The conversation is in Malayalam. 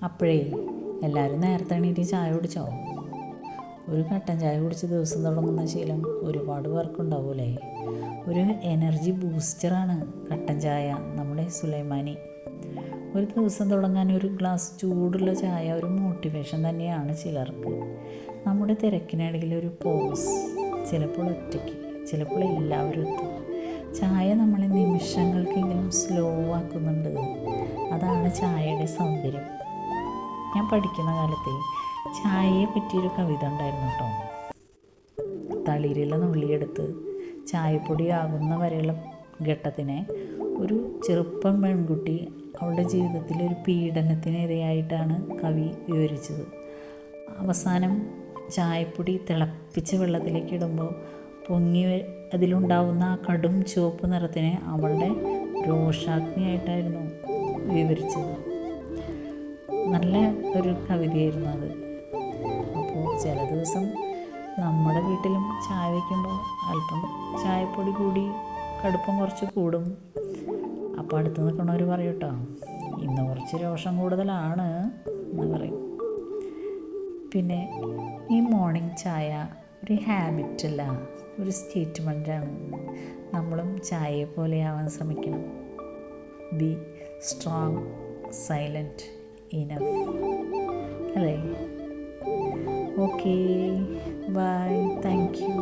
അപ്പോഴേ എല്ലാവരും നേരത്തെ എണീറ്റ് ചായ കുടിച്ചോ? ഒരു കട്ടൻ ചായ കുടിച്ച് ദിവസം തുടങ്ങുന്ന ശീലം ഒരുപാട് പേർക്കുണ്ടാവൂലേ? ഒരു എനർജി ബൂസ്റ്ററാണ് കട്ടൻ ചായ. നമ്മുടെ സുലൈമാനി ഒരു ദിവസം തുടങ്ങാൻ ഒരു ഗ്ലാസ് ചൂടുള്ള ചായ ഒരു മോട്ടിവേഷൻ തന്നെയാണ് ചിലർക്ക്. നമ്മുടെ തിരക്കിനിടയിൽ ഒരു പോസ്, ചിലപ്പോൾ ഒറ്റയ്ക്ക്, ചിലപ്പോൾ എല്ലാവരും എത്തും. ചായ നമ്മളെ നിമിഷങ്ങൾക്കെങ്കിലും സ്ലോ ആക്കുന്നുണ്ട്. അതാണ് ചായയുടെ സൗന്ദര്യം. ഞാൻ പഠിക്കുന്ന കാലത്തെ ചായയെ പറ്റിയൊരു കവിത ഉണ്ടായിരുന്നു കേട്ടോ. തളിരില നുള്ളിയെടുത്ത് ചായപ്പൊടി ആകുന്ന വരെയുള്ള ഘട്ടത്തിനെ ഒരു ചെറുപ്പം പെൺകുട്ടി അവളുടെ ജീവിതത്തിലെ ഒരു പീഡനത്തിനിരയായിട്ടാണ് കവി വിവരിച്ചത്. അവസാനം ചായപ്പൊടി തിളപ്പിച്ച വെള്ളത്തിലേക്ക് ഇടുമ്പോൾ പൊങ്ങി അതിലുണ്ടാവുന്ന ആ കടും ചുവപ്പ് നിറത്തിനെ അവളുടെ രോഷാഗ്നിയായിട്ടായിരുന്നു വിവരിച്ചത്. നല്ല ഒരു കവിതയായിരുന്നു അത്. അപ്പോൾ ചില ദിവസം നമ്മുടെ വീട്ടിലും ചായ വയ്ക്കുമ്പോൾ അല്പം ചായപ്പൊടി കൂടി കടുപ്പം കുറച്ച് കൂടും. അപ്പോൾ അടുത്ത് നിൽക്കണവർ പറയും കേട്ടോ, ഇന്ന് കുറച്ച് രോഷം കൂടുതലാണ് എന്ന് പറയും. പിന്നെ ഈ മോർണിംഗ് ചായ ഒരു ഹാബിറ്റല്ല, ഒരു സ്റ്റേറ്റ്മെൻറ്റാണ്. നമ്മളും ചായയെ പോലെ ആവാൻ ശ്രമിക്കണം. ബി സ്ട്രോങ്, സൈലൻറ്റ്, ഇനഫ്, അല്ലേ? Okay, bye, thank U.